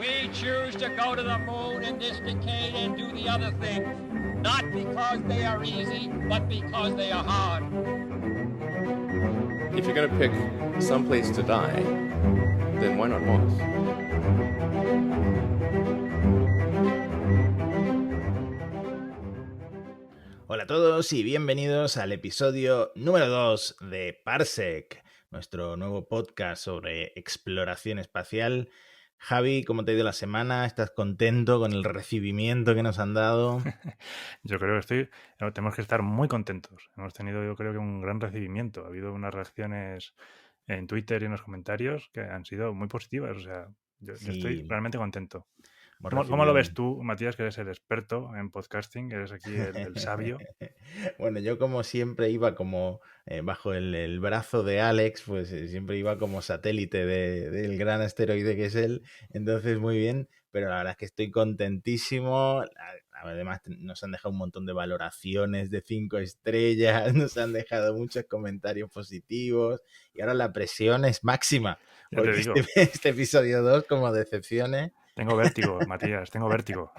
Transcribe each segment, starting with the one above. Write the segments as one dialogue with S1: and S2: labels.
S1: We choose to go to the moon in this decade and do the other things, not because they are easy, but because they are hard.
S2: If you're going to pick some place to die, then why not Mars?
S3: Hola a todos y bienvenidos al episodio número 2 de Parsec, nuestro nuevo podcast sobre exploración espacial. Javi, ¿cómo te ha ido la semana? ¿Estás contento con el recibimiento que nos han dado?
S4: Yo creo que tenemos que estar muy contentos. Hemos tenido, yo creo que un gran recibimiento. Ha habido unas reacciones en Twitter y en los comentarios que han sido muy positivas. O sea, yo estoy realmente contento. ¿Cómo lo ves tú, Matías, que eres el experto en podcasting? Eres aquí el sabio.
S3: Bueno, yo como siempre iba como bajo el brazo de Alex, pues siempre iba como satélite del gran asteroide que es él. Entonces, muy bien, pero la verdad es que estoy contentísimo. Además, nos han dejado un montón de valoraciones de 5 estrellas, nos han dejado muchos comentarios positivos y ahora la presión es máxima. Porque este episodio 2, como decepciones...
S4: Tengo vértigo, Matías, tengo vértigo.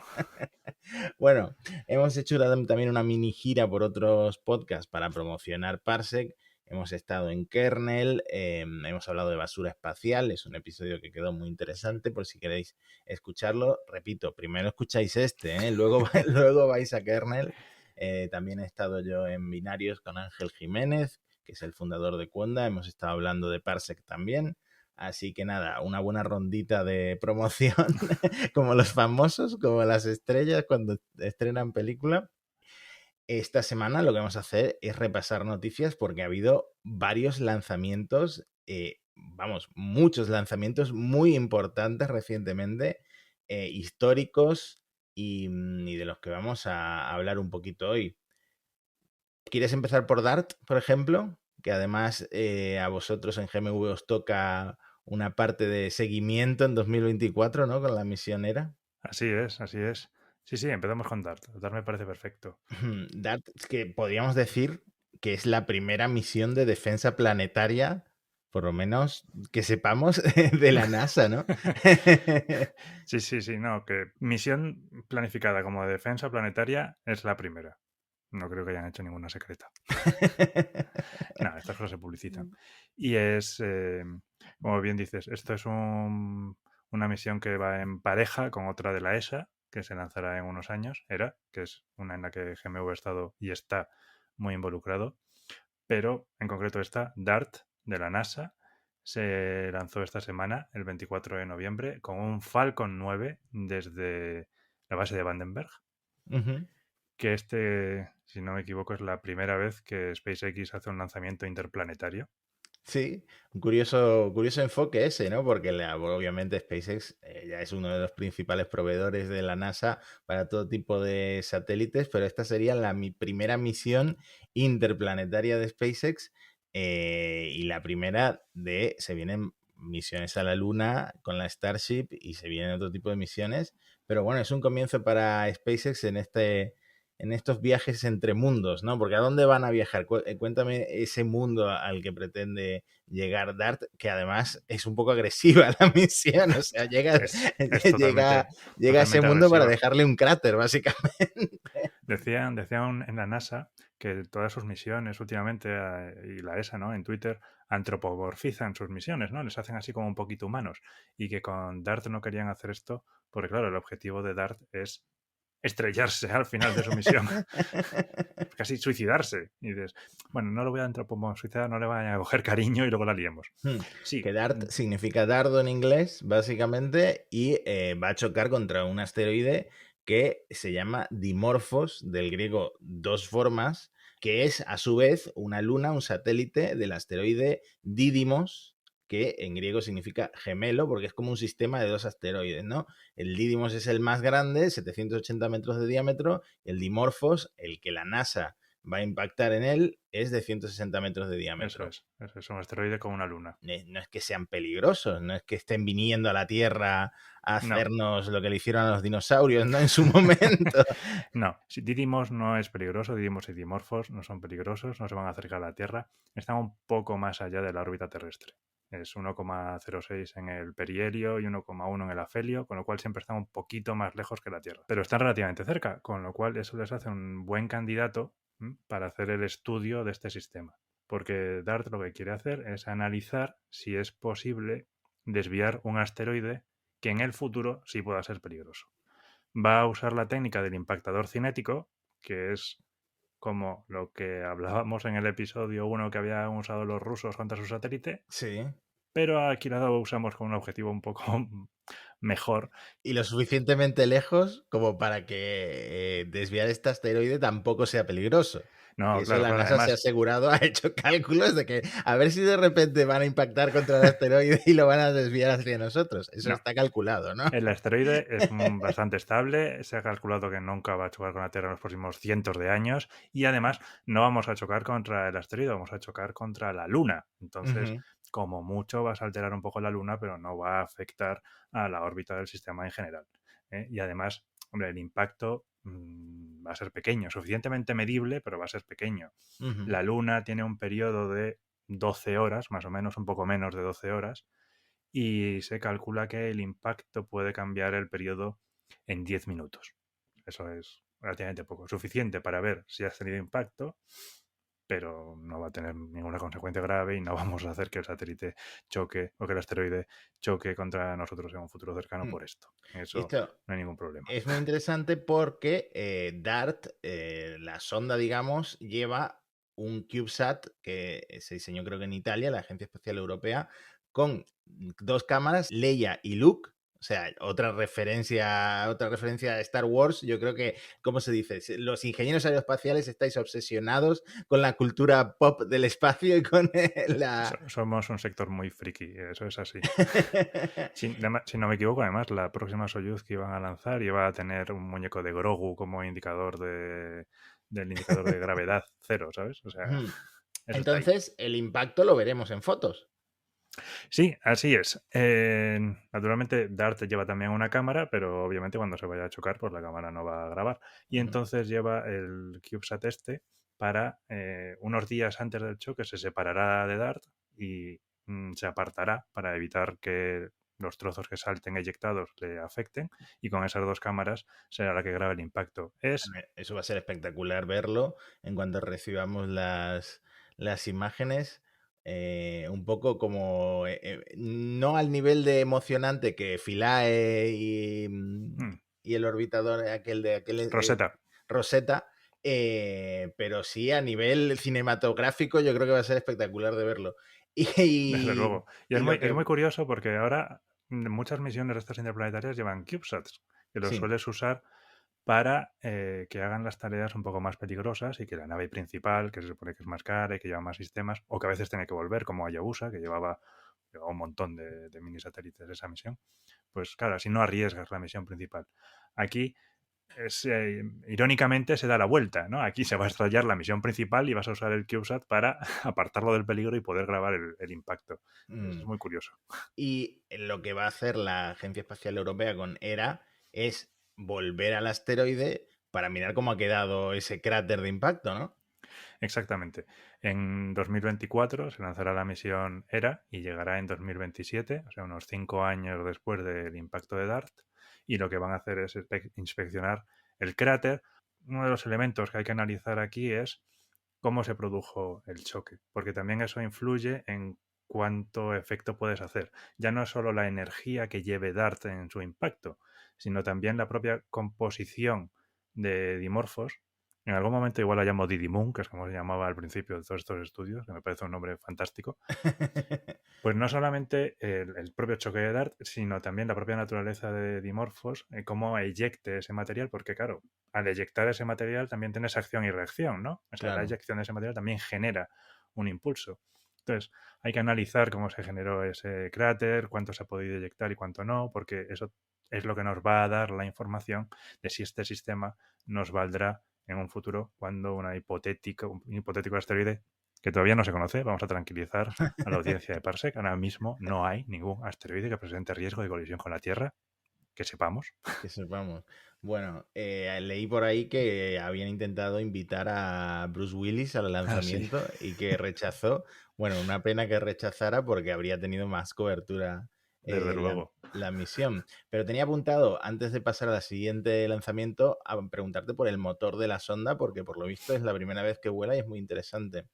S3: Bueno, hemos hecho también una mini gira por otros podcasts para promocionar Parsec. Hemos estado en Kernel, hemos hablado de basura espacial, es un episodio que quedó muy interesante por si queréis escucharlo. Repito, primero escucháis este, luego vais a Kernel. También he estado yo en Binarios con Ángel Jiménez, que es el fundador de Cuonda. Hemos estado hablando de Parsec también. Así que nada, una buena rondita de promoción, como los famosos, como las estrellas cuando estrenan película. Esta semana lo que vamos a hacer es repasar noticias porque ha habido varios lanzamientos, muchos lanzamientos muy importantes recientemente, históricos y de los que vamos a hablar un poquito hoy. ¿Quieres empezar por DART, por ejemplo? Que además a vosotros en GMV os toca una parte de seguimiento en 2024, ¿no? Con la misión ERA.
S4: Así es, así es. Sí, empezamos con DART. DART me parece perfecto.
S3: DART, es que podríamos decir que es la primera misión de defensa planetaria, por lo menos que sepamos, de la NASA, ¿no?
S4: Sí, no, que misión planificada como de defensa planetaria es la primera. No creo que hayan hecho ninguna secreta. No, estas cosas se publicitan. Y es, como bien dices, esto es una misión que va en pareja con otra de la ESA, que se lanzará en unos años, que es una en la que GMV ha estado y está muy involucrado. Pero, en concreto esta, DART, de la NASA, se lanzó esta semana, el 24 de noviembre, con un Falcon 9 desde la base de Vandenberg. Que si no me equivoco, es la primera vez que SpaceX hace un lanzamiento interplanetario.
S3: Sí, un curioso enfoque ese, ¿no? Porque obviamente SpaceX ya es uno de los principales proveedores de la NASA para todo tipo de satélites, pero esta sería mi primera misión interplanetaria de SpaceX y la primera se vienen misiones a la Luna con la Starship y se vienen otro tipo de misiones, pero bueno, es un comienzo para SpaceX en estos viajes entre mundos, ¿no? Porque ¿a dónde van a viajar? Cuéntame ese mundo al que pretende llegar DART, que además es un poco agresiva la misión, o sea, llega a ese mundo para dejarle un cráter, básicamente.
S4: Decían en la NASA que todas sus misiones últimamente, y la ESA, ¿no? En Twitter, antropomorfizan sus misiones, ¿no? Les hacen así como un poquito humanos. Y que con DART no querían hacer esto, porque claro, el objetivo de DART es estrellarse al final de su misión. Casi suicidarse. Y dices, bueno, no lo voy a antropomorfizar, no le vayan a coger cariño y luego la liemos.
S3: Sí. Que DART significa dardo en inglés, básicamente, y va a chocar contra un asteroide que se llama Dimorphos, del griego dos formas, que es a su vez una luna, un satélite del asteroide Didymos, que en griego significa gemelo, porque es como un sistema de dos asteroides, ¿no? El Didymos es el más grande, 780 metros de diámetro, y el Dimorphos, el que la NASA va a impactar en él, es de 160 metros de diámetro.
S4: Eso es un asteroide con una luna.
S3: No es que sean peligrosos, no es que estén viniendo a la Tierra a hacernos lo que le hicieron a los dinosaurios, ¿no? En su momento.
S4: No, si Didymos no es peligroso, Didymos y Dimorphos no son peligrosos, no se van a acercar a la Tierra, están un poco más allá de la órbita terrestre. es 1,06 en el perihelio y 1,1 en el afelio, con lo cual siempre están un poquito más lejos que la Tierra. Pero están relativamente cerca, con lo cual eso les hace un buen candidato para hacer el estudio de este sistema. Porque DART lo que quiere hacer es analizar si es posible desviar un asteroide que en el futuro sí pueda ser peligroso. Va a usar la técnica del impactador cinético, que es como lo que hablábamos en el episodio 1 que habían usado los rusos contra su satélite,
S3: Sí.
S4: pero aquí lo usamos con un objetivo un poco mejor.
S3: Y lo suficientemente lejos como para que desviar este asteroide tampoco sea peligroso.
S4: No,
S3: Y eso
S4: claro,
S3: la
S4: claro,
S3: NASA se ha
S4: además,
S3: asegurado, ha hecho cálculos de que a ver si de repente van a impactar contra el asteroide y lo van a desviar hacia nosotros. Eso
S4: no.
S3: está calculado, ¿no?
S4: El asteroide es bastante estable, se ha calculado que nunca va a chocar con la Tierra en los próximos cientos de años y además no vamos a chocar contra el asteroide, vamos a chocar contra la Luna. Entonces,
S3: Ujú.
S4: como mucho vas a alterar un poco la Luna, pero no va a afectar a la órbita del sistema en general. Y además, hombre, el impacto va a ser pequeño, suficientemente medible, pero va a ser pequeño.
S3: Ujú.
S4: La Luna tiene un periodo de 12 horas, más o menos, un poco menos de 12 horas, y se calcula que el impacto puede cambiar el periodo en 10 minutos. Eso es relativamente poco, suficiente para ver si has tenido impacto, pero no va a tener ninguna consecuencia grave y no vamos a hacer que el satélite choque o que el asteroide choque contra nosotros en un futuro cercano por esto.
S3: Y
S4: Eso
S3: esto
S4: no hay ningún problema.
S3: es muy interesante porque DART, la sonda, digamos, lleva un CubeSat que se diseñó creo que en Italia, la Agencia Espacial Europea, con 2 cámaras, Leia y Luke. O sea, otra referencia a Star Wars. Yo creo que, ¿cómo se dice? Los ingenieros aeroespaciales estáis obsesionados con la cultura pop del espacio y con la...
S4: Somos un sector muy friki, eso es así. Si no me equivoco, además, la próxima Soyuz que iban a lanzar iba a tener un muñeco de Grogu como indicador del indicador de gravedad cero, ¿sabes? O sea, eso está ahí.
S3: Entonces, el impacto lo veremos en fotos.
S4: Sí, así es. Naturalmente, DART lleva también una cámara, pero obviamente cuando se vaya a chocar, pues la cámara no va a grabar. Y entonces lleva el CubeSat este para unos días antes del choque se separará de DART y se apartará para evitar que los trozos que salten eyectados le afecten y con esas 2 cámaras será la que grabe el impacto.
S3: Eso va a ser espectacular verlo en cuanto recibamos las imágenes. Un poco como no al nivel de emocionante que Philae y el orbitador aquel
S4: Rosetta.
S3: Rosetta, pero sí a nivel cinematográfico yo creo que va a ser espectacular de verlo.
S4: Desde
S3: Y,
S4: luego. Y
S3: y lo
S4: es
S3: que...
S4: muy curioso porque ahora muchas misiones de estas interplanetarias llevan CubeSats, que los
S3: Sí.
S4: sueles usar para que hagan las tareas un poco más peligrosas y que la nave principal, que se supone que es más cara y que lleva más sistemas, o que a veces tiene que volver, como Hayabusa, que llevaba un montón de mini satélites esa misión, pues claro, así no arriesgas la misión principal. Aquí irónicamente se da la vuelta, ¿no? Aquí se va a estrellar la misión principal y vas a usar el CubeSat para apartarlo del peligro y poder grabar el impacto. Es muy curioso.
S3: Y lo que va a hacer la Agencia Espacial Europea con ERA es volver al asteroide para mirar cómo ha quedado ese cráter de impacto, ¿no?
S4: Exactamente. En 2024 se lanzará la misión ERA y llegará en 2027, o sea, unos 5 años después del impacto de DART, y lo que van a hacer es inspeccionar el cráter. Uno de los elementos que hay que analizar aquí es cómo se produjo el choque, porque también eso influye en cuánto efecto puedes hacer. Ya no es solo la energía que lleve DART en su impacto, sino también la propia composición de dimorfos. En algún momento igual la llamo Didymoon, que es como se llamaba al principio de todos estos estudios, que me parece un nombre fantástico. Pues no solamente el propio choque de DART, sino también la propia naturaleza de dimorfos, cómo eyecte ese material, porque claro, al eyectar ese material también tienes acción y reacción, ¿no? O sea, la
S3: Claro.
S4: eyección de ese material también genera un impulso. Entonces, hay que analizar cómo se generó ese cráter, cuánto se ha podido eyectar y cuánto no, porque eso es lo que nos va a dar la información de si este sistema nos valdrá en un futuro cuando un hipotético asteroide que todavía no se conoce, vamos a tranquilizar a la audiencia de Parsec. Ahora mismo no hay ningún asteroide que presente riesgo de colisión con la Tierra, que sepamos.
S3: Que sepamos. Bueno, leí por ahí que habían intentado invitar a Bruce Willis al lanzamiento y que rechazó. Bueno, una pena que rechazara porque habría tenido más cobertura
S4: Desde luego.
S3: la misión. Pero tenía apuntado, antes de pasar al siguiente lanzamiento, a preguntarte por el motor de la sonda, porque por lo visto es la primera vez que vuela y es muy interesante.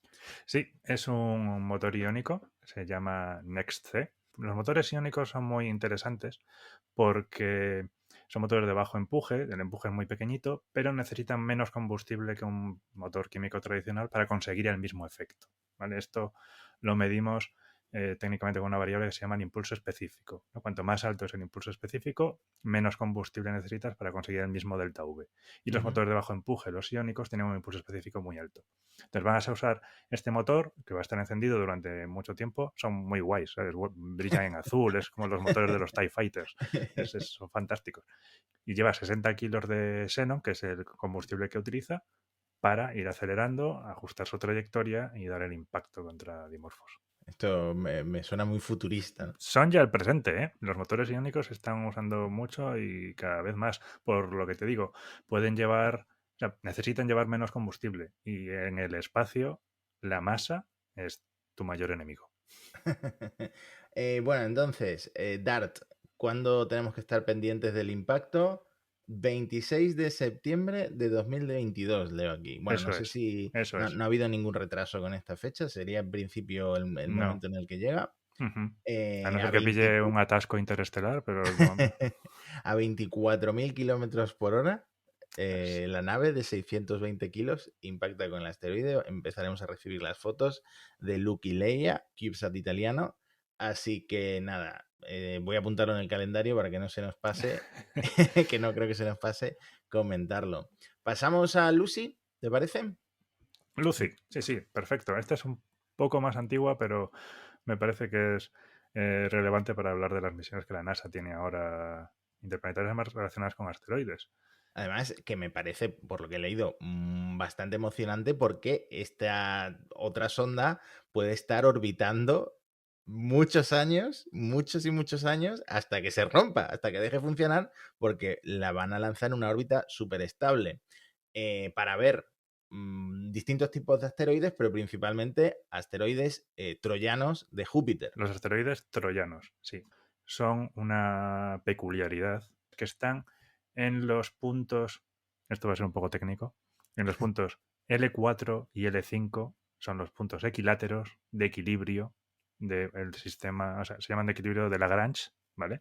S4: Sí, es un motor iónico, se llama NextC. Los motores iónicos son muy interesantes porque son motores de bajo empuje, el empuje es muy pequeñito, pero necesitan menos combustible que un motor químico tradicional para conseguir el mismo efecto. ¿Vale? Esto lo medimos técnicamente con una variable que se llama el impulso específico, ¿no? Cuanto más alto es el impulso específico, menos combustible necesitas para conseguir el mismo delta V. Y los motores de bajo empuje, los iónicos, tienen un impulso específico muy alto. Entonces van a usar este motor, que va a estar encendido durante mucho tiempo. Son muy guays, ¿sabes? Brillan en azul, es como los motores de los TIE Fighters. Son fantásticos. Y lleva 60 kilos de xenon, que es el combustible que utiliza, para ir acelerando, ajustar su trayectoria y dar el impacto contra dimorfos.
S3: Esto me suena muy futurista.
S4: Son ya el presente, ¿eh? Los motores iónicos se están usando mucho y cada vez más. Por lo que te digo, pueden llevar, o sea, necesitan llevar menos combustible y en el espacio la masa es tu mayor enemigo.
S3: Bueno, entonces, DART, ¿cuándo tenemos que estar pendientes del impacto? 26 de septiembre de 2022, leo aquí. Bueno, no sé si
S4: eso es.
S3: no ha habido ningún retraso con esta fecha, sería en principio el
S4: No.
S3: momento en el que llega.
S4: A no ser que pille un atasco interestelar, pero
S3: a 24.000 kilómetros por hora, la nave de 620 kilos impacta con el asteroide. Empezaremos a recibir las fotos de Luke y Leia, CubeSat italiano. Así que nada, voy a apuntarlo en el calendario para que no se nos pase, que no creo que se nos pase comentarlo. Pasamos a Lucy, ¿te parece?
S4: Lucy, sí, perfecto. Esta es un poco más antigua, pero me parece que es relevante para hablar de las misiones que la NASA tiene ahora interplanetarias más relacionadas con asteroides.
S3: Además, que me parece, por lo que he leído, bastante emocionante porque esta otra sonda puede estar orbitando muchos años, muchos y muchos años, hasta que se rompa, hasta que deje de funcionar, porque la van a lanzar en una órbita súper estable para ver distintos tipos de asteroides, pero principalmente asteroides troyanos de Júpiter.
S4: Los asteroides troyanos, sí, son una peculiaridad que están en los puntos, esto va a ser un poco técnico, en los puntos L4 y L5 son los puntos equiláteros de equilibrio del sistema, o sea, se llaman de equilibrio de Lagrange, ¿vale?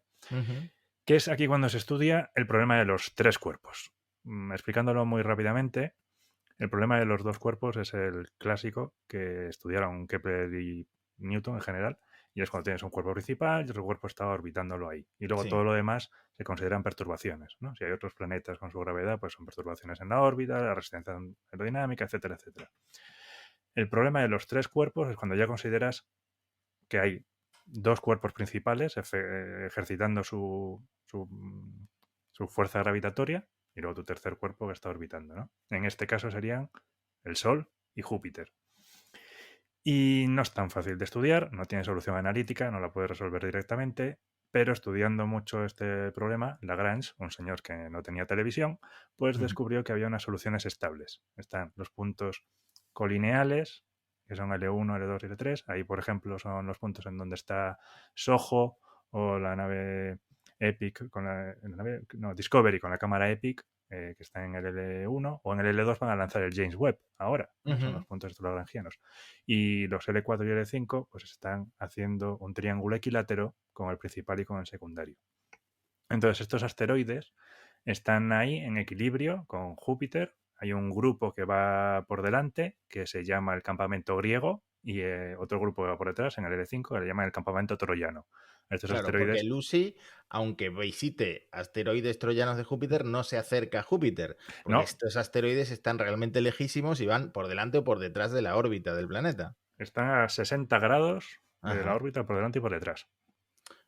S4: Que es aquí cuando se estudia el problema de los tres cuerpos. Explicándolo muy rápidamente, el problema de los dos cuerpos es el clásico que estudiaron Kepler y Newton en general, y es cuando tienes un cuerpo principal y otro cuerpo está orbitándolo ahí. Y luego todo lo demás se consideran perturbaciones, ¿no? Si hay otros planetas con su gravedad, pues son perturbaciones en la órbita, la resistencia aerodinámica, etcétera, etcétera. El problema de los tres cuerpos es cuando ya consideras que hay dos cuerpos principales ejercitando su fuerza gravitatoria y luego tu tercer cuerpo que está orbitando, ¿no? En este caso serían el Sol y Júpiter. Y no es tan fácil de estudiar, no tiene solución analítica, no la puedes resolver directamente, pero estudiando mucho este problema, Lagrange, un señor que no tenía televisión, pues descubrió que había unas soluciones estables. Están los puntos colineales, que son L1, L2 y L3. Ahí, por ejemplo, son los puntos en donde está SOHO o la nave Epic, Discovery con la cámara Epic, que está en el L1, o en el L2 van a lanzar el James Webb ahora, ¿no? Son los puntos estos lagrangianos. Y los L4 y L5 pues están haciendo un triángulo equilátero con el principal y con el secundario. Entonces estos asteroides están ahí en equilibrio con Júpiter. Hay un grupo que va por delante que se llama el campamento griego y otro grupo que va por detrás en el L5 que le llaman el campamento troyano. Estos
S3: Claro,
S4: asteroides...
S3: porque Lucy, aunque visite asteroides troyanos de Júpiter, no se acerca a Júpiter, porque
S4: No,
S3: estos asteroides están realmente lejísimos y van por delante o por detrás de la órbita del planeta.
S4: están a 60 grados de la
S3: Ajá.
S4: órbita por delante y por detrás.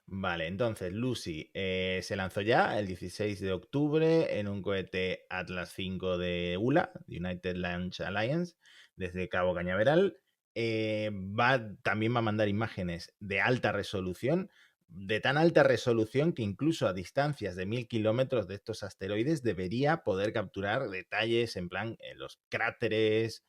S3: Vale, entonces Lucy se lanzó ya el 16 de octubre en un cohete Atlas V de ULA, United Launch Alliance, desde Cabo Cañaveral. También va a mandar imágenes de alta resolución, de tan alta resolución que incluso a distancias de 1000 kilómetros de estos asteroides debería poder capturar detalles en plan los cráteres,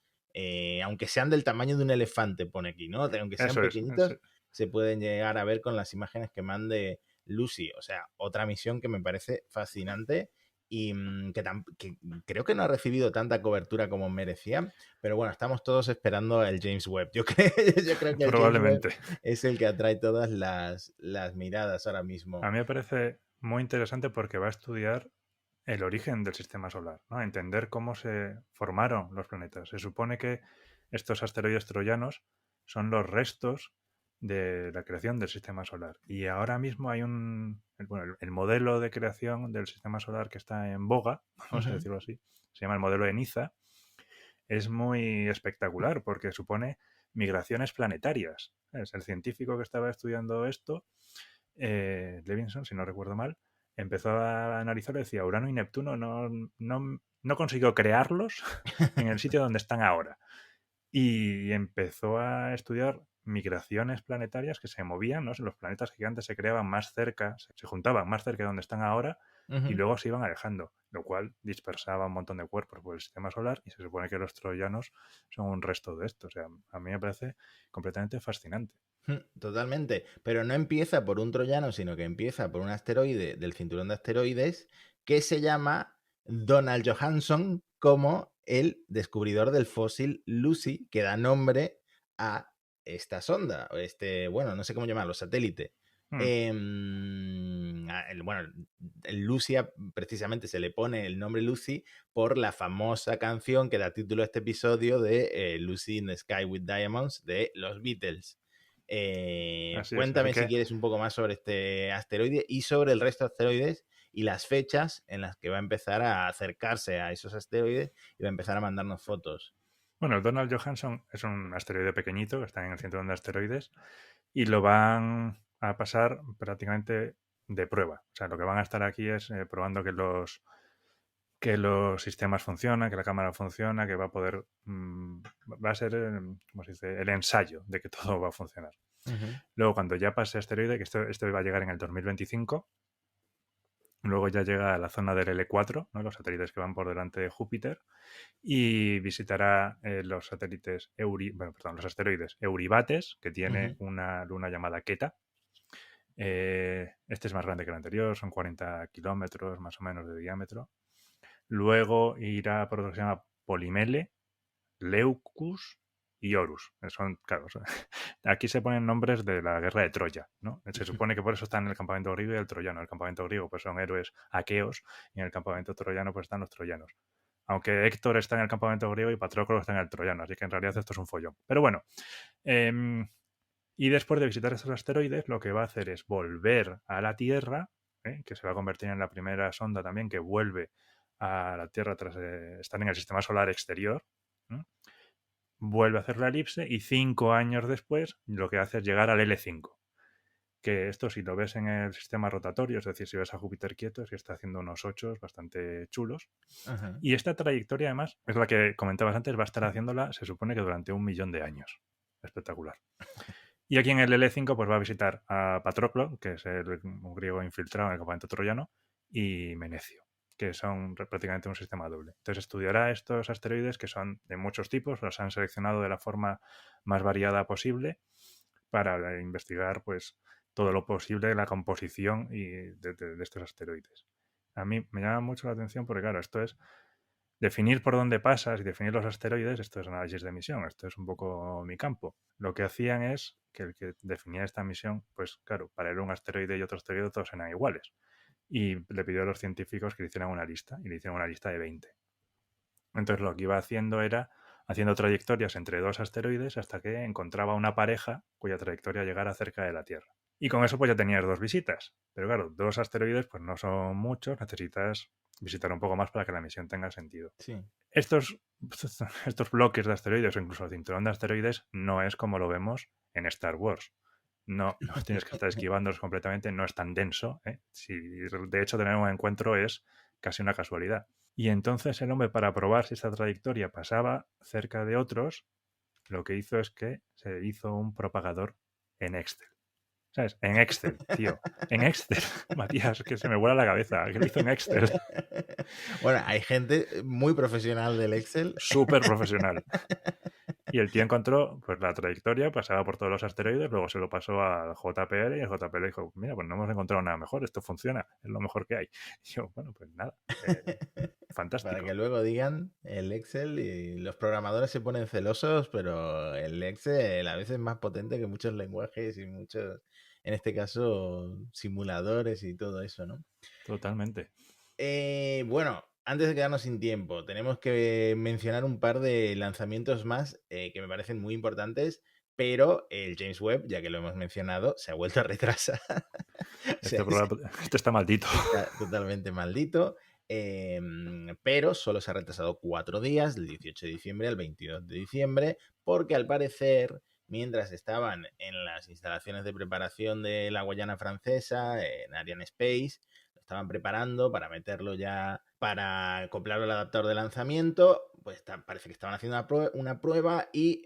S3: aunque sean del tamaño de un elefante, pone aquí, ¿no? Aunque sean pequeñitos, se pueden llegar a ver con las imágenes que mande Lucy. O sea, otra misión que me parece fascinante y que creo que no ha recibido tanta cobertura como merecía, pero bueno, estamos todos esperando el James Webb. Yo creo que el James Webb es el que atrae todas las miradas ahora mismo.
S4: A mí me parece muy interesante porque va a estudiar el origen del sistema solar, ¿no? A entender cómo se formaron los planetas. Se supone que estos asteroides troyanos son los restos de la creación del sistema solar. Y ahora mismo hay el modelo de creación del sistema solar que está en boga, vamos a decirlo así, se llama el modelo de Niza. Es muy espectacular porque supone migraciones planetarias. Es el científico que estaba estudiando esto, Levinson, si no recuerdo mal, empezó a analizar y decía, Urano y Neptuno no consiguió crearlos en el sitio donde están ahora. Y empezó a estudiar migraciones planetarias que se movían, ¿no? Los planetas gigantes se creaban más cerca, se juntaban más cerca de donde están ahora y luego se iban alejando, lo cual dispersaba un montón de cuerpos por el sistema solar y se supone que los troyanos son un resto de esto. O sea, a mí me parece completamente fascinante.
S3: Totalmente, pero no empieza por un troyano, sino que empieza por un asteroide del cinturón de asteroides que se llama Donald Johanson como el descubridor del fósil Lucy, que da nombre a esta sonda, bueno, no sé cómo llamarlo, satélite. El Lucy precisamente se le pone el nombre Lucy por la famosa canción que da título a este episodio de Lucy in the Sky with Diamonds de los Beatles. Cuéntame si quieres un poco más sobre este asteroide y sobre el resto de asteroides y las fechas en las que va a empezar a acercarse a esos asteroides y va a empezar a mandarnos fotos.
S4: Bueno, el Donald Johanson es un asteroide pequeñito que está en el cinturón de asteroides y lo van a pasar prácticamente de prueba. O sea, lo que van a estar aquí es probando que los sistemas funcionan, que la cámara funciona, que va a poder... va a ser, ¿cómo se dice?, el ensayo de que todo va a funcionar. Luego, cuando ya pase asteroide, que este va a llegar en el 2025, luego ya llega a la zona del L4, ¿no? Los satélites que van por delante de Júpiter, y visitará los satélites los asteroides Euribates, que tiene una luna llamada Queta. Este es más grande que el anterior, son 40 kilómetros más o menos de diámetro. Luego irá por otro que se llama Polymele, Leucus y Horus. Claro, aquí se ponen nombres de la guerra de Troya, ¿no? Se supone que por eso están en el campamento griego y el troyano. En el campamento griego pues son héroes aqueos y en el campamento troyano pues están los troyanos. Aunque Héctor está en el campamento griego y Patroclo está en el troyano, así que en realidad esto es un follón. Pero bueno, y después de visitar estos asteroides, lo que va a hacer es volver a la Tierra, que se va a convertir en la primera sonda también que vuelve a la Tierra tras estar en el sistema solar exterior. Vuelve a hacer la elipse y 5 años después lo que hace es llegar al L5. Que esto, si lo ves en el sistema rotatorio, es decir, si ves a Júpiter quieto, es que está haciendo unos 8 bastante chulos. Y esta trayectoria, además, es la que comentabas antes, va a estar haciéndola, se supone que durante 1 millón de años. Espectacular. Y aquí en el L5 pues va a visitar a Patroclo, que es un griego infiltrado en el campamento troyano, y Menecio, que son prácticamente un sistema doble. Entonces estudiará estos asteroides que son de muchos tipos, los han seleccionado de la forma más variada posible para investigar pues todo lo posible de la composición de estos asteroides. A mí me llama mucho la atención porque, claro, esto es definir por dónde pasas y definir los asteroides. Esto es análisis de emisión, esto es un poco mi campo. Lo que hacían es que el que definía esta emisión, pues claro, para él un asteroide y otro asteroide todos eran iguales. Y le pidió a los científicos que le hicieran una lista, y le hicieron una lista de 20. Entonces lo que iba haciendo era haciendo trayectorias entre 2 asteroides hasta que encontraba una pareja cuya trayectoria llegara cerca de la Tierra. Y con eso pues ya tenías 2 visitas. Pero claro, 2 asteroides pues no son muchos, necesitas visitar un poco más para que la misión tenga sentido.
S3: Sí.
S4: Estos bloques de asteroides o incluso el cinturón de asteroides no es como lo vemos en Star Wars. No tienes que estar esquivándolos completamente, no es tan denso. Si de hecho tener un encuentro es casi una casualidad. Y entonces el hombre, para probar si esta trayectoria pasaba cerca de otros, lo que hizo es que se hizo un propagador en Excel. ¿Sabes? En Excel, tío. En Excel. Matías, que se me vuela la cabeza. Que lo hizo en Excel.
S3: Bueno, hay gente muy profesional del Excel.
S4: Súper profesional. Y el tío encontró pues la trayectoria, pasaba por todos los asteroides, luego se lo pasó al JPL y el JPL dijo, mira, pues no hemos encontrado nada mejor, esto funciona, es lo mejor que hay. Y yo, bueno, pues nada, fantástico.
S3: Para que luego digan el Excel y los programadores se ponen celosos, pero el Excel a veces es más potente que muchos lenguajes y muchos, en este caso, simuladores y todo eso, ¿no?
S4: Totalmente.
S3: Bueno, antes de quedarnos sin tiempo, tenemos que mencionar un par de lanzamientos más que me parecen muy importantes, pero el James Webb, ya que lo hemos mencionado, se ha vuelto a retrasar.
S4: Este está maldito.
S3: Está totalmente maldito, pero solo se ha retrasado 4 días, del 18 de diciembre al 22 de diciembre, porque al parecer, mientras estaban en las instalaciones de preparación de la Guayana Francesa, en Ariane Space, estaban preparando para meterlo ya, para acoplarlo al adaptador de lanzamiento, pues parece que estaban haciendo una prueba y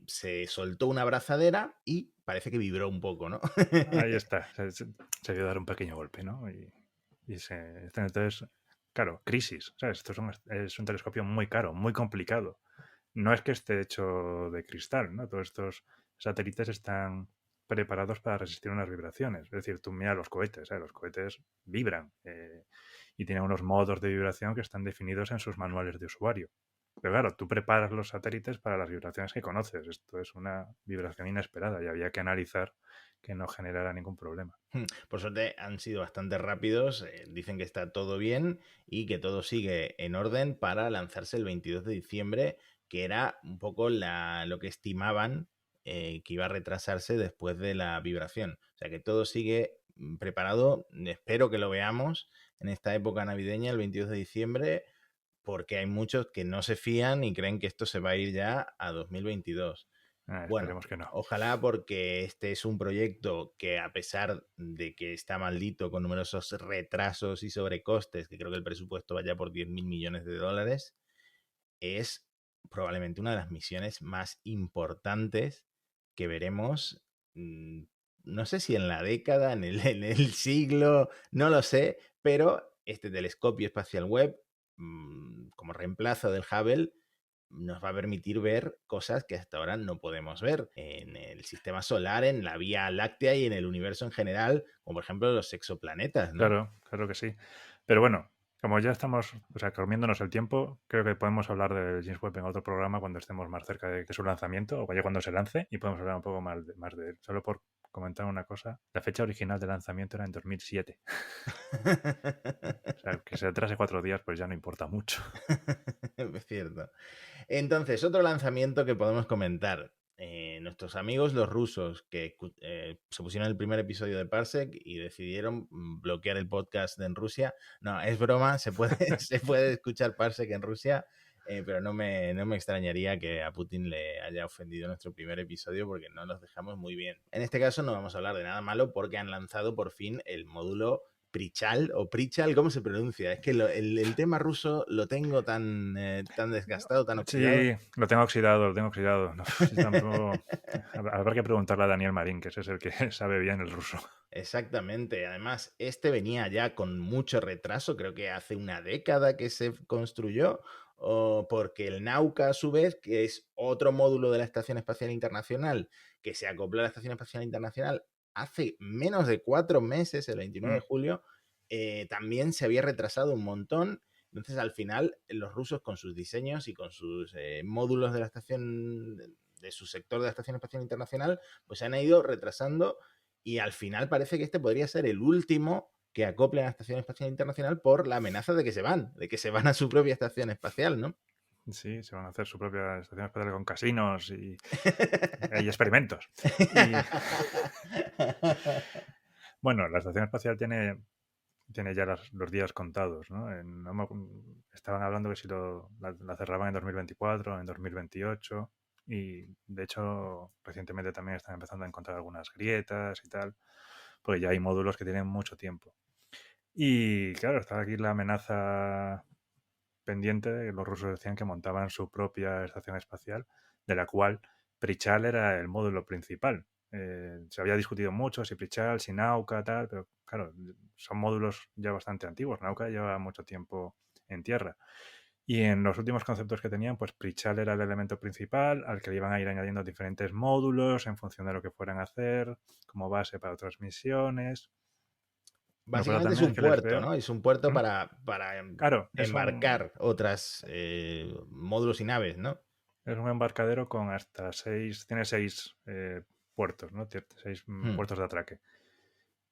S3: se soltó una abrazadera y parece que vibró un poco, ¿no?
S4: Ahí está, se dio a dar un pequeño golpe, ¿no? Entonces, claro, crisis, ¿sabes? Esto es un telescopio muy caro, muy complicado. No es que esté hecho de cristal, ¿no? Todos estos satélites están preparados para resistir unas vibraciones. Es decir, tú mira los cohetes, ¿eh? Los cohetes vibran y tienen unos modos de vibración que están definidos en sus manuales de usuario. Pero claro, tú preparas los satélites para las vibraciones que conoces. Esto es una vibración inesperada y había que analizar que no generara ningún problema.
S3: Por suerte han sido bastante rápidos, dicen que está todo bien y que todo sigue en orden para lanzarse el 22 de diciembre, que era un poco lo que estimaban que iba a retrasarse después de la vibración. O sea que todo sigue preparado, espero que lo veamos en esta época navideña, el 22 de diciembre, porque hay muchos que no se fían y creen que esto se va a ir ya a 2022. Bueno,
S4: Esperemos que no.
S3: ojalá, porque este es un proyecto que, a pesar de que está maldito con numerosos retrasos y sobrecostes, que creo que el presupuesto vaya por 10.000 millones de dólares, es probablemente una de las misiones más importantes que veremos, no sé si en la década, en el siglo, no lo sé, pero este telescopio espacial Webb, como reemplazo del Hubble, nos va a permitir ver cosas que hasta ahora no podemos ver en el sistema solar, en la Vía Láctea y en el universo en general, como por ejemplo los exoplanetas, ¿no?
S4: Claro que sí. Pero bueno, como ya estamos comiéndonos el tiempo, creo que podemos hablar de James Webb en otro programa cuando estemos más cerca de su lanzamiento o cuando se lance y podemos hablar un poco más de él. Solo por comentar una cosa, la fecha original de lanzamiento era en 2007. O sea, que se atrase 4 días pues ya no importa mucho.
S3: Es cierto. Entonces, otro lanzamiento que podemos comentar. Nuestros amigos los rusos, que se pusieron el primer episodio de Parsec y decidieron bloquear el podcast en Rusia. No, es broma, se puede escuchar Parsec en Rusia, pero no me extrañaría que a Putin le haya ofendido nuestro primer episodio, porque no nos dejamos muy bien. En este caso no vamos a hablar de nada malo, porque han lanzado por fin el módulo Prichal o Prichal, ¿cómo se pronuncia? Es que el tema ruso lo tengo tan desgastado, tan oxidado.
S4: Sí, lo tengo oxidado. No, tampoco... Habrá que preguntarle a Daniel Marín, que ese es el que sabe bien el ruso.
S3: Exactamente. Además, este venía ya con mucho retraso, creo que hace una década que se construyó, porque el Nauka, a su vez, que es otro módulo de la Estación Espacial Internacional, que se acopló a la Estación Espacial Internacional hace menos de 4 meses, el 29 de julio, también se había retrasado un montón. Entonces, al final, los rusos, con sus diseños y con sus módulos de la estación, de su sector de la Estación Espacial Internacional, pues se han ido retrasando, y al final parece que este podría ser el último que acople a la Estación Espacial Internacional, por la amenaza de que se van a su propia estación espacial, ¿no?
S4: Sí, se van a hacer su propia estación espacial con casinos y experimentos. Bueno, la estación espacial tiene ya los días contados, ¿no? Estaban hablando que si la cerraban en 2024, en 2028, y de hecho recientemente también están empezando a encontrar algunas grietas y tal, porque ya hay módulos que tienen mucho tiempo. Y claro, está aquí la amenaza pendiente de que los rusos decían que montaban su propia estación espacial, de la cual Prichal era el módulo principal. Se había discutido mucho si Prichal, si Nauka, tal, pero claro, son módulos ya bastante antiguos. Nauka lleva mucho tiempo en tierra. Y en los últimos conceptos que tenían, pues Prichal era el elemento principal al que le iban a ir añadiendo diferentes módulos en función de lo que fueran a hacer, como base para otras misiones. Lo que
S3: Básicamente es
S4: también es
S3: un
S4: que les
S3: puerto,
S4: veo.
S3: ¿no? Es un puerto
S4: ¿Mm?
S3: para
S4: Claro,
S3: embarcar otras módulos y naves, ¿no?
S4: es un embarcadero con hasta 6, tiene 6 puertos, ¿no? 6 puertos de atraque.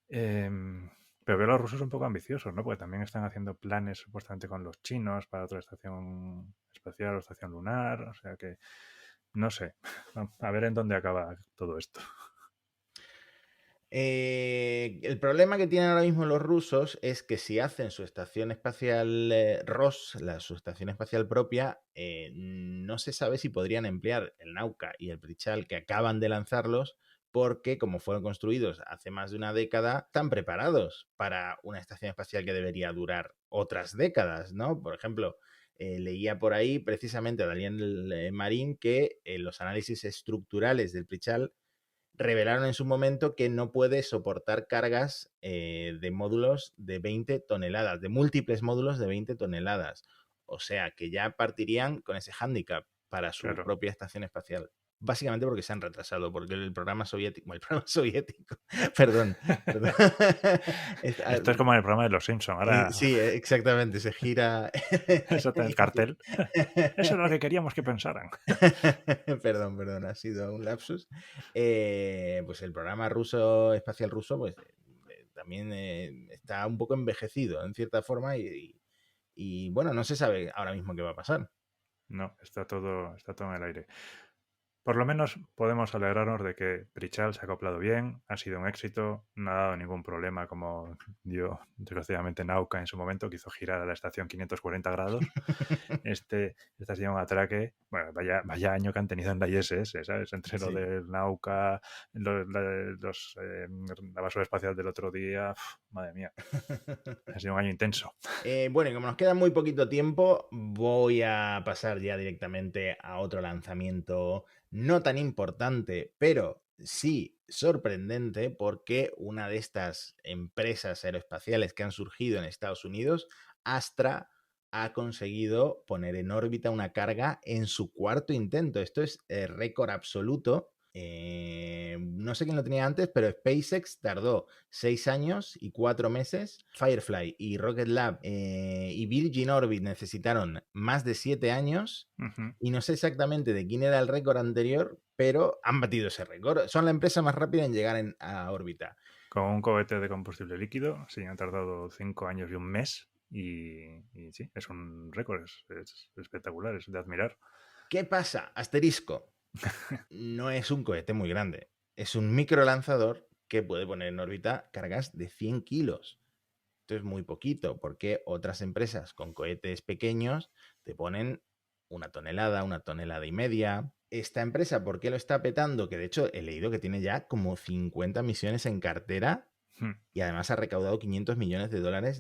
S4: Pero veo a los rusos un poco ambiciosos, ¿no? Porque también están haciendo planes supuestamente con los chinos para otra estación espacial o estación lunar. O sea que, no sé. A ver en dónde acaba todo esto.
S3: El problema que tienen ahora mismo los rusos es que si hacen su estación espacial Ross, su estación espacial propia, no se sabe si podrían emplear el Nauka y el Prichal que acaban de lanzarlos, porque como fueron construidos hace más de una década, están preparados para una estación espacial que debería durar otras décadas, ¿no? Por ejemplo, leía por ahí precisamente a Daniel Marín que los análisis estructurales del Prichal revelaron en su momento que no puede soportar cargas de módulos de 20 toneladas, de múltiples módulos de 20 toneladas. O sea, que ya partirían con ese hándicap para su propia estación espacial. Básicamente porque se han retrasado, porque el programa soviético, perdón.
S4: Esto es como en el programa de Los Simpsons. Ahora,
S3: sí, exactamente, se gira.
S4: eso está en el cartel. Eso es lo que queríamos que pensaran.
S3: Perdón, ha sido un lapsus. Pues el programa ruso, espacial ruso, pues también está un poco envejecido en cierta forma y bueno, no se sabe ahora mismo qué va a pasar.
S4: No, está todo en el aire. Por lo menos podemos alegrarnos de que Prichal se ha acoplado bien, ha sido un éxito, no ha dado ningún problema como dio desgraciadamente Nauka en su momento, que hizo girar a la estación 540 grados. Este ha sido un atraque, bueno, vaya año que han tenido en la ISS, ¿sabes? Entre lo del Nauka, la basura espacial del otro día, madre mía, ha sido un año intenso.
S3: Bueno, y como nos queda muy poquito tiempo, voy a pasar ya directamente a otro lanzamiento no tan importante, pero sí sorprendente, porque una de estas empresas aeroespaciales que han surgido en Estados Unidos, Astra, ha conseguido poner en órbita una carga en su cuarto intento. Esto es récord absoluto. No sé quién lo tenía antes, pero SpaceX tardó 6 años y 4 meses. Firefly y Rocket Lab y Virgin Orbit necesitaron más de 7 años. Y no sé exactamente de quién era el récord anterior, pero han batido ese récord. Son la empresa más rápida en llegar a órbita.
S4: Con un cohete de combustible líquido, sí, han tardado 5 años y un mes. Y sí, es un récord, es espectacular, es de admirar.
S3: ¿Qué pasa? Asterisco. No es un cohete muy grande. Es un microlanzador que puede poner en órbita cargas de 100 kilos. Esto es muy poquito, porque otras empresas con cohetes pequeños te ponen 1 tonelada, 1,5 toneladas. Esta empresa, ¿por qué lo está petando? Que de hecho he leído que tiene ya como 50 misiones en cartera y además ha recaudado $500 millones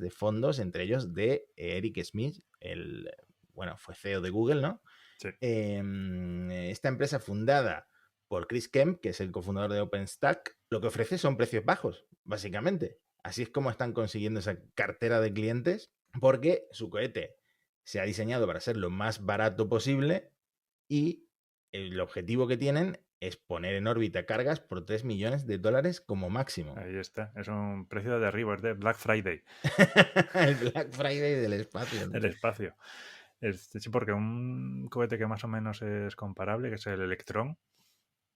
S3: de fondos, entre ellos de Eric Schmidt, fue CEO de Google, ¿no?
S4: Sí.
S3: Esta empresa fundada por Chris Kemp, que es el cofundador de OpenStack, lo que ofrece son precios bajos, básicamente. Así es como están consiguiendo esa cartera de clientes, porque su cohete se ha diseñado para ser lo más barato posible y el objetivo que tienen es poner en órbita cargas por $3 millones como máximo.
S4: Ahí está, es un precio de derribo, es de Black Friday.
S3: El Black Friday del espacio.
S4: Del espacio. Sí, porque un cohete que más o menos es comparable, que es el Electron,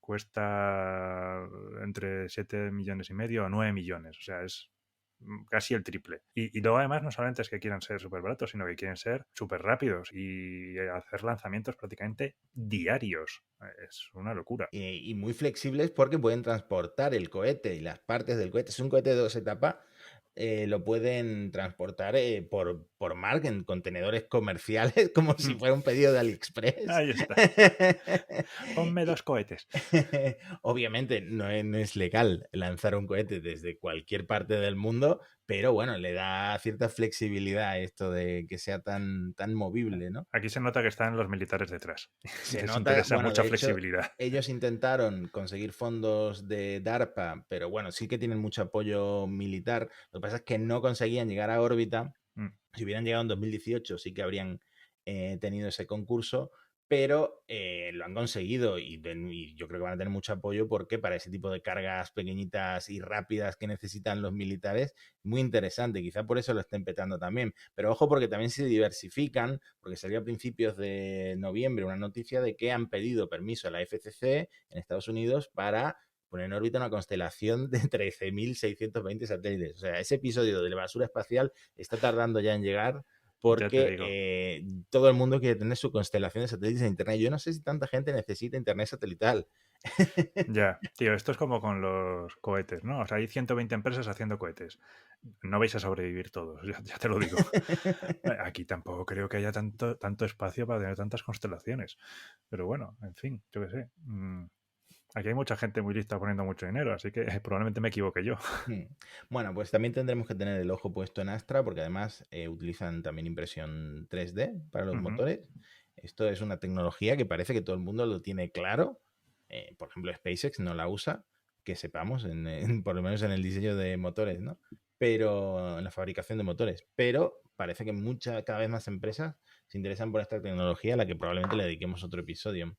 S4: cuesta entre 7 millones y medio a 9 millones. O sea, es casi el triple. Y luego además no solamente es que quieran ser súper baratos, sino que quieren ser súper rápidos y hacer lanzamientos prácticamente diarios. Es una locura.
S3: Y muy flexibles porque pueden transportar el cohete y las partes del cohete. Es un cohete de 2 etapas. Lo pueden transportar por por mar en contenedores comerciales como si fuera un pedido de AliExpress.
S4: Ahí está. Ponme 2 cohetes.
S3: Obviamente no es legal lanzar un cohete desde cualquier parte del mundo, pero bueno, le da cierta flexibilidad a esto de que sea tan movible, ¿no?
S4: Aquí se nota que están los militares detrás.
S3: Se
S4: Les
S3: nota,
S4: interesa
S3: bueno,
S4: mucha
S3: de hecho,
S4: flexibilidad.
S3: ellos intentaron conseguir fondos de DARPA, pero bueno, sí que tienen mucho apoyo militar. Lo que pasa es que no conseguían llegar a órbita. Si hubieran llegado en 2018 sí que habrían tenido ese concurso, pero lo han conseguido y yo creo que van a tener mucho apoyo porque para ese tipo de cargas pequeñitas y rápidas que necesitan los militares, muy interesante, quizá por eso lo estén petando también, pero ojo porque también se diversifican, porque salió a principios de noviembre una noticia de que han pedido permiso a la FCC en Estados Unidos para poner en órbita una constelación de 13.620 satélites. O sea, ese episodio de la basura espacial está tardando ya en llegar porque todo el mundo quiere tener su constelación de satélites en Internet. Yo no sé si tanta gente necesita Internet satelital.
S4: Ya, tío, esto es como con los cohetes, ¿no? O sea, hay 120 empresas haciendo cohetes. No vais a sobrevivir todos, ya te lo digo. Aquí tampoco creo que haya tanto espacio para tener tantas constelaciones. Pero bueno, en fin, yo qué sé. Aquí hay mucha gente muy lista poniendo mucho dinero, así que probablemente me equivoque yo.
S3: Bueno, pues también tendremos que tener el ojo puesto en Astra, porque además utilizan también impresión 3D para los motores. Esto es una tecnología que parece que todo el mundo lo tiene claro. Por ejemplo, SpaceX no la usa, que sepamos, por lo menos en el diseño de motores, ¿no? Pero en la fabricación de motores. Pero parece que cada vez más empresas se interesan por esta tecnología, a la que probablemente le dediquemos otro episodio.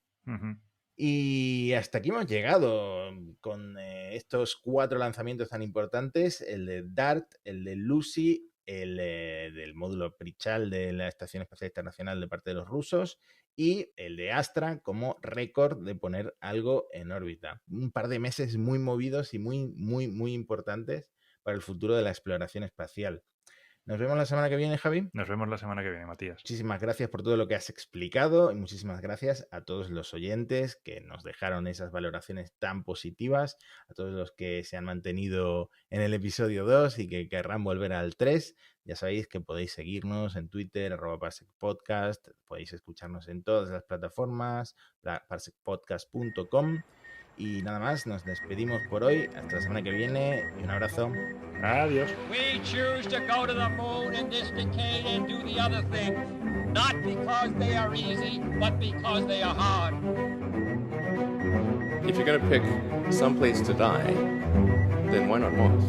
S3: Y hasta aquí hemos llegado con estos 4 lanzamientos tan importantes, el de DART, el de Lucy, el del módulo Prichal de la Estación Espacial Internacional de parte de los rusos y el de Astra como récord de poner algo en órbita. Un par de meses muy movidos y muy importantes para el futuro de la exploración espacial. Nos vemos la semana que viene, Javi.
S4: Nos vemos la semana que viene, Matías.
S3: Muchísimas gracias por todo lo que has explicado y muchísimas gracias a todos los oyentes que nos dejaron esas valoraciones tan positivas, a todos los que se han mantenido en el episodio 2 y que querrán volver al 3. Ya sabéis que podéis seguirnos en Twitter, @parsecpodcast, podéis escucharnos en todas las plataformas, parsecpodcast.com. Y nada más, nos despedimos por hoy. Hasta la semana que viene y un abrazo.
S4: Adiós.
S1: We choose to go to the moon in this decade and do the other things, not because they are easy, but because they are hard.
S2: If you're going to pick some place to die, then why not Mars?